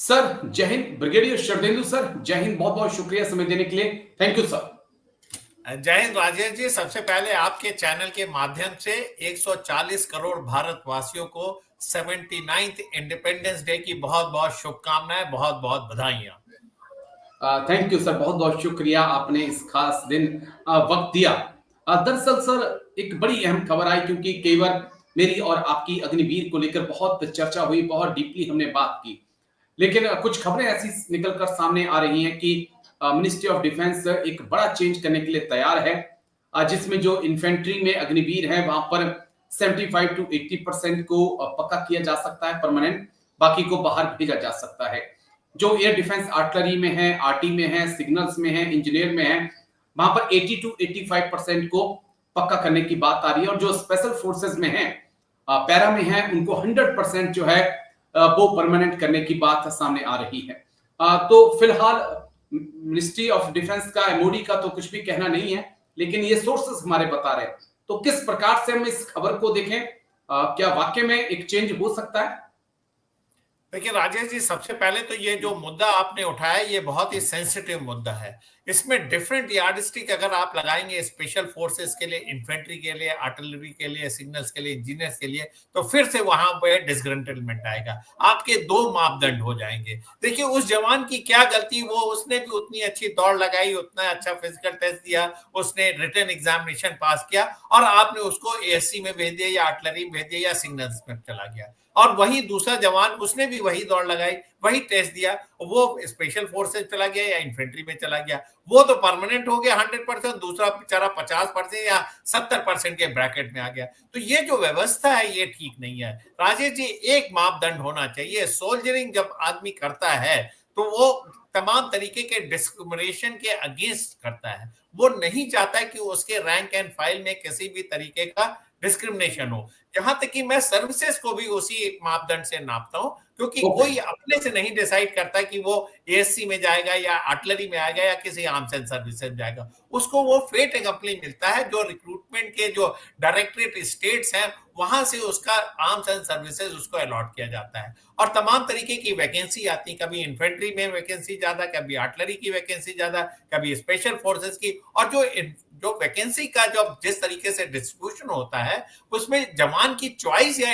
Sir जय Hind. Brigadier Sharadendu sir, जय हिंद। बहुत बहुत शुक्रिया समय देने के लिए। Thank you sir. जय हिंद राजेश जी। सबसे पहले आपके चैनल के माध्यम से 140 करोड़ भारतवासियों को 79th इंडिपेंडेंस डे की बहुत बहुत शुभकामनाएं, बहुत बहुत बधाइयां। थैंक यू सर, बहुत बहुत शुक्रिया, आपने इस खास दिन वक्त दिया। दरअसल सर एक बड़ी अहम खबर आई, क्योंकि कई बार मेरी और आपकी अग्निवीर को लेकर बहुत चर्चा हुई, बहुत डीपली हमने बात की, लेकिन कुछ खबरें ऐसी निकलकर सामने आ रही हैं कि मिनिस्ट्री ऑफ डिफेंस एक बड़ा चेंज करने के लिए तैयार है, जिसमें जो इन्फेंट्री में अग्निवीर है वहां पर 75 to 80% को पक्का किया जा सकता है परमानेंट, बाकी को बाहर भेजा जा सकता है। जो एयर डिफेंस आर्टिलरी में है, आरटी में है, सिग्नल्स में है, इंजीनियर में है, वहां पर 80 to 85% को पक्का करने की बात आ रही है। और जो स्पेशल फोर्सेस में है, पैरा में है, उनको 100% जो है वो परमानेंट करने की बात सामने आ रही है। तो फिलहाल मिनिस्ट्री ऑफ डिफेंस का, एमओडी का तो कुछ भी कहना नहीं है, लेकिन ये सोर्सेस हमारे बता रहे हैं। तो किस प्रकार से हम इस खबर को देखें, क्या वाकई में एक चेंज हो सकता है? देखिए राजेश जी, सबसे पहले तो ये जो मुद्दा आपने उठाया ये बहुत ही सेंसिटिव मुद्दा है। इसमें डिफरेंट यार्डस्टिक अगर आप लगाएंगे स्पेशल फोर्सेस के लिए, इन्फेंट्री के लिए, आर्टिलरी के लिए, सिग्नल्स के लिए, इंजीनियर्स के लिए, तो फिर से वहां पे डिसग्रंटलमेंट आएगा। आपके दो मापदंड हो जाएंगे। देखिए उस जवान की क्या गलती, वो उसने भी उतनी अच्छी दौड़ लगाई, उतना अच्छा फिजिकल टेस्ट दिया, उसने रिटन एग्जामिनेशन पास किया, और आपने उसको एएससी में भेज दिया या आर्टिलरी में भेज दिया या सिग्नल्स में चला गया। और वही दूसरा जवान, उसने भी वही दौड़ लगाई, वही टेस्ट दिया, वो स्पेशल फोर्सेस चला गया या इन्फेंट्री में चला गया, वो तो परमानेंट हो गया 100%, दूसरा बेचारा 50% या 70% के ब्रैकेट में आ गया। तो ये जो व्यवस्था है ये ठीक नहीं है राजेश जी। एक मापदंड होना चाहिए। सोल्जरिंग जब आदमी करता है तो वो तमाम तरीके के डिस्क्रिमिनेशन के अगेंस्ट करता है। वो नहीं चाहता कि उसके रैंक एंड फाइल में किसी भी तरीके का डिस्क्रिमिनेशन हो। जहां तक कि मैं सर्विसेज को भी उसी एक मापदंड से नापता हूं, क्योंकि कोई अपने से नहीं डिसाइड करता कि वो एएससी में जाएगा या आर्टिलरी में आएगा या किसी आर्म्स एंड सर्विसेज जाएगा। उसको वो फेट एग्जाम्पली मिलता है जो रिक्रूटमेंट के जो डायरेक्टरेट स्टेट्स हैं वहां से उसका आर्म्स एंड सर्विसेज उसको अलॉट किया जाता है। और तमाम तरीके की वैकेंसी आती, कभी इन्फेंट्री में वैकेंसी ज्यादा, कभी आर्टिलरी की वैकेंसी ज्यादा, कभी स्पेशल फोर्सेस की। और जो वैकेंसी का जो जिस तरीके से डिस्ट्रीब्यूशन होता है उसमें जवान की चॉइस या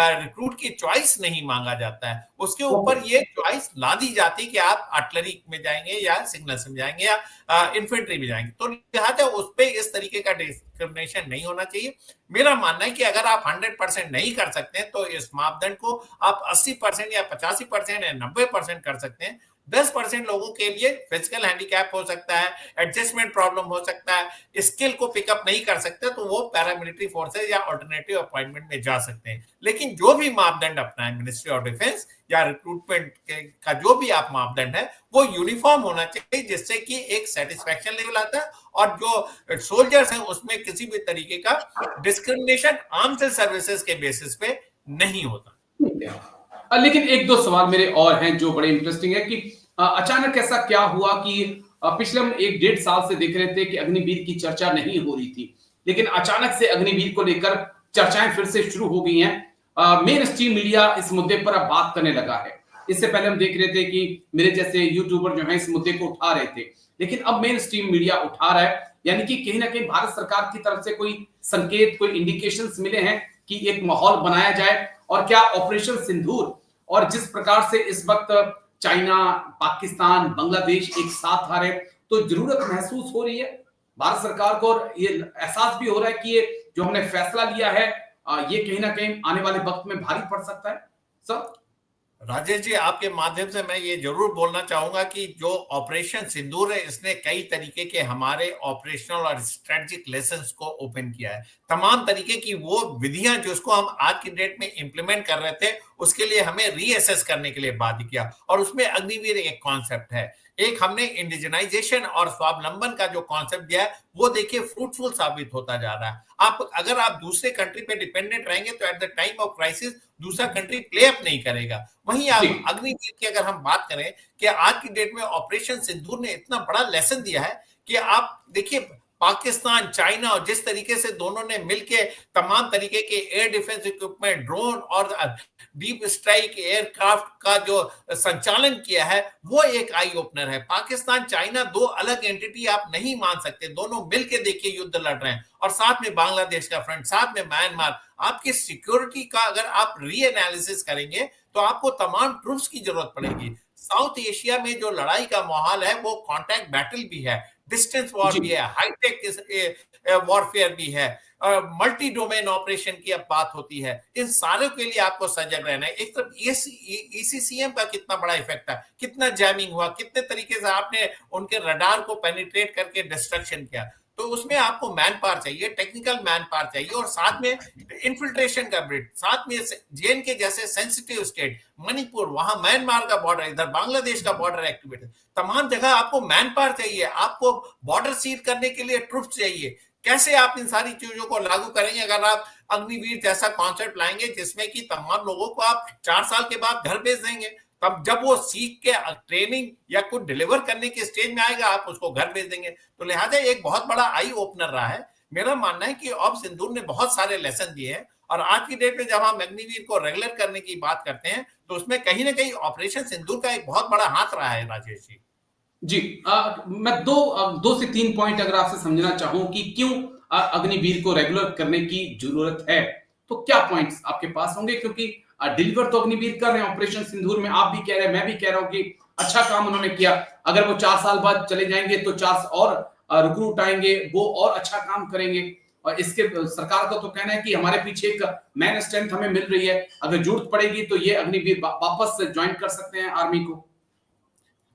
रिक्रूट की चॉइस नहीं मांगा जाता है, उसके ऊपर ये चॉइस ला दी जाती है कि आप आर्टिलरी में जाएंगे या सिग्नल्स में जाएंगे या इन्फेंट्री में जाएंगे। तो लिहाजा उस पर इस तरीके का डिस्क्रिमिनेशन नहीं होना चाहिए। मेरा मानना है कि अगर आप 100% नहीं कर सकते हैं तो इस मापदंड को आप 80% या 85% या 90% कर सकते हैं। 10% लोगों के लिए फिजिकल हैंडीकैप हो सकता है, एडजस्टमेंट प्रॉब्लम हो सकता है, स्किल को पिकअप नहीं कर सकते, तो वो पैरामिलिट्री फोर्सेज या अल्टरनेटिव अपॉइंटमेंट में जा सकते हैं। लेकिन जो भी मापदंड अपना है मिनिस्ट्री ऑफ डिफेंस या रिक्रूटमेंट का जो भी आप मापदंड है वो यूनिफॉर्म होना चाहिए, जिससे कि एक सेटिस्फैक्शन लेवल आता है और जो सोल्जर्स हैं उसमें किसी भी तरीके का डिस्क्रिमिनेशन आर्म्स एंड सर्विसेज के बेसिस पे नहीं होता। लेकिन एक दो सवाल मेरे और हैं जो बड़े इंटरेस्टिंग है कि अचानक ऐसा क्या हुआ कि पिछले हम 1-1.5 साल से देख रहे थे कि अग्निवीर की चर्चा नहीं हो रही थी, लेकिन अचानक से अग्निवीर को लेकर चर्चाएं फिर से शुरू हो गई हैं। मेन स्ट्रीम मीडिया इस मुद्दे पर अब बात करने लगा है। इससे पहले हम देख रहे थे कि मेरे जैसे यूट्यूबर जो है इस मुद्दे को उठा रहे थे, लेकिन अब मेन स्ट्रीम मीडिया उठा रहा है। यानी कि कहीं ना कहीं भारत सरकार की तरफ से कोई संकेत, कोई इंडिकेशंस मिले हैं कि एक माहौल बनाया जाए। और क्या ऑपरेशन सिंदूर और जिस प्रकार से इस वक्त चाइना, पाकिस्तान, बांग्लादेश एक साथ आ रहे, तो जरूरत महसूस हो रही है भारत सरकार को, और ये एहसास भी हो रहा है कि ये जो हमने फैसला लिया है ये कहीं ना कहीं आने वाले वक्त में भारी पड़ सकता है। सर राजेश जी, आपके माध्यम से मैं ये जरूर बोलना चाहूंगा कि जो ऑपरेशन सिंदूर है इसने कई तरीके के हमारे ऑपरेशनल और स्ट्रेटेजिक लेसन्स को ओपन किया है। तमाम तरीके की वो विधियां जिसको हम आज की डेट में इंप्लीमेंट कर रहे थे उसके लिए हमें रीअसेस करने के लिए बाध्य किया, और उसमें अग्निवीर एक कॉन्सेप्ट है। एक हमने इंडिजनाइजेशन और स्वावलंबन का जो कॉन्सेप्ट दिया है वो देखिए फ्रूटफुल साबित होता जा रहा है। अगर आप दूसरे कंट्री पे डिपेंडेंट रहेंगे तो at the time of crisis दूसरा कंट्री प्ले अप नहीं करेगा। वहीं आप अग्निवीर की अगर हम बात करें कि आज की डेट में ऑपरेशन सिंदूर ने इतना बड़ा लेसन दिया है कि आप देखिए पाकिस्तान, चाइना और जिस तरीके से दोनों ने मिलके तमाम तरीके के एयर डिफेंस इक्विपमेंट, ड्रोन और डीप स्ट्राइक एयरक्राफ्ट का जो संचालन किया है, वो एक आई ओपनर है। पाकिस्तान, चाइना दो अलग एंटिटी आप नहीं मान सकते, दोनों मिलके देखिए युद्ध लड़ रहे हैं, और साथ में बांग्लादेश का फ्रंट, साथ में म्यांमार। आपकी सिक्योरिटी का अगर आप री एनालिसिस करेंगे तो आपको तमाम ट्रूप्स की जरूरत पड़ेगी। साउथ एशिया में जो लड़ाई का माहौल है वो कॉन्टैक्ट बैटल भी है, डिस्टेंस वॉर भी है, हाईटेक वॉरफेयर भी है, मल्टी डोमेन ऑपरेशन की अब बात होती है। इन सारों के लिए आपको सजग रहना है। एक तरफ ईसीसीएम का कितना बड़ा इफेक्ट है, कितना जैमिंग हुआ, कितने तरीके से आपने उनके रडार को पेनिट्रेट करके डिस्ट्रक्शन किया, तो उसमें आपको मैन पावर चाहिए, टेक्निकल मैन पावर चाहिए, और साथ में इन्फिल्ट्रेशन का ब्रिड, साथ में जेएनके जैसे सेंसिटिव स्टेट, मणिपुर, वहां म्यांमार का बॉर्डर, इधर बांग्लादेश का बॉर्डर एक्टिविटी, तमाम जगह आपको मैन पावर चाहिए, आपको बॉर्डर सील करने के लिए ट्रुप्स चाहिए। कैसे आप इन सारी चीजों को लागू करेंगे अगर आप अग्निवीर जैसा कॉन्सेप्ट लाएंगे जिसमें कि तमाम लोगों को आप 4 साल के बाद घर भेज देंगे, तब जब वो सीख के ट्रेनिंग या कुछ डिलीवर करने के स्टेज में आएगा आप उसको घर भेज देंगे। तो लिहाजा एक बहुत बड़ा आई ओपनर रहा है। मेरा मानना है कि ऑप सिंदूर ने बहुत सारे लेसन दिए हैं, और आज की डेट में जब हम अग्निवीर को रेगुलर करने की बात करते हैं तो उसमें कहीं ना कहीं ऑपरेशन सिंदूर का एक बहुत बड़ा हाथ रहा है। राजेश जी जी, मैं दो से तीन पॉइंट अगर आपसे समझना चाहूं कि क्यों अग्निवीर को रेगुलर करने की जरूरत है, तो क्या पॉइंट्स आपके पास होंगे? क्योंकि डिलीवर तो अग्निवीर कर रहे हैं ऑपरेशन सिंदूर में, आप भी कह रहे हैं, मैं भी कह रहा हूं कि अच्छा काम उन्होंने किया। अगर वो 4 साल बाद चले जाएंगे तो 4 और रिक्रूट आएंगे, वो और अच्छा काम करेंगे। और इसके सरकार का तो कहना है कि हमारे पीछे एक मैन स्ट्रेंथ हमें मिल रही है, अगर जरूरत पड़ेगी तो ये अग्निवीर वापस ज्वाइन कर सकते हैं आर्मी को।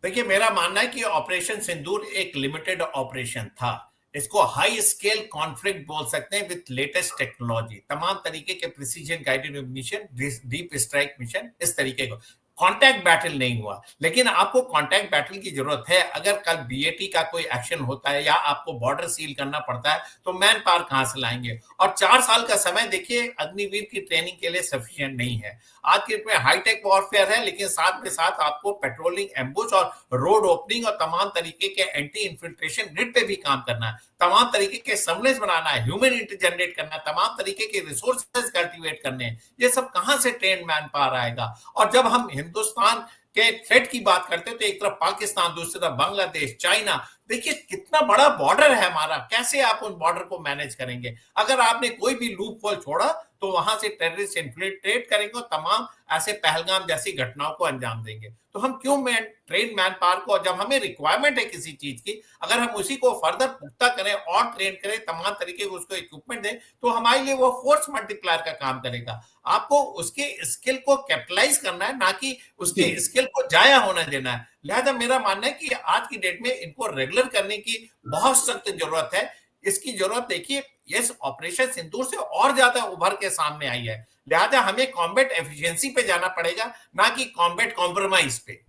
देखिए, मेरा मानना है कि ऑपरेशन सिंदूर एक लिमिटेड ऑपरेशन था। इसको हाई स्केल कॉन्फ्लिक्ट बोल सकते हैं विथ लेटेस्ट टेक्नोलॉजी, तमाम तरीके के precision guided mission, deep strike mission, इस तरीके को कॉन्टैक्ट बैटल नहीं हुआ। लेकिन आपको कॉन्टैक्ट बैटल की जरूरत है। अगर कल बीएटी का कोई एक्शन होता है या आपको बॉर्डर सील करना पड़ता है तो मैन पावर कहां से लाएंगे? और 4 साल का समय देखिए अग्निवीर की ट्रेनिंग के लिए सफिशिएंट नहीं है। आज के में हाईटेक वॉरफेयर है, लेकिन साथ में साथ आपको पेट्रोलिंग, एम्बुश और रोड ओपनिंग और तमाम तरीके के एंटी इन्फिल्ट्रेशन ग्रिड पे भी काम करना है, तमाम तरीके के सर्विलेंस बनाना है, ह्यूमन जनरेट करना है, तमाम तरीके के रिसोर्सेज कल्टीवेट करने हैं। ये सब कहां से ट्रेन मैन पावर आएगा? और जब हम हिंदुस्तान के थ्रेट की बात करते हैं तो एक तरफ पाकिस्तान, दूसरी तरफ बांग्लादेश, चाइना, देखिए कितना बड़ा बॉर्डर है हमारा, कैसे आप उन बॉर्डर को मैनेज करेंगे? अगर आपने कोई भी लूप होल छोड़ा तो वहां से टेररिस्ट इन्फिल्ट्रेट करेंगे और तमाम ऐसे पहलगाम जैसी घटनाओं को अंजाम देंगे। तो हम क्यों ट्रेन मैन पावर को, जब हमें रिक्वायरमेंट है किसी चीज की, अगर हम उसी को फर्दर पुख्ता करें और ट्रेन करें, तमाम तरीके को उसको इक्विपमेंट दें, तो हमारे लिए वो फोर्स मल्टीप्लायर का काम करेगा। आपको उसके स्किल को कैपिटलाइज करना है, ना कि उसके स्किल को जाया होने देना है। लिहाजा मेरा मानना है कि आज की डेट में इनको रेगुलर करने की बहुत सख्त जरूरत है। इसकी जरूरत देखिए इस ऑपरेशन सिंदूर से और ज्यादा उभर के सामने आई है। लिहाजा हमें कॉम्बैट एफिशिएंसी पे जाना पड़ेगा, ना कि कॉम्बैट कॉम्प्रोमाइज पे।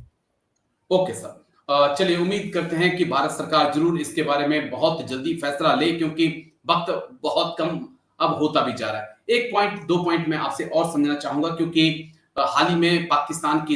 ओके सर, चलिए उम्मीद करते हैं कि भारत सरकार जरूर इसके बारे में बहुत जल्दी फैसला ले, क्योंकि वक्त बहुत कम अब होता भी जा रहा है। एक पॉइंट, 2 पॉइंट मैं आपसे और समझना चाहूंगा, क्योंकि हाल ही में पाकिस्तान की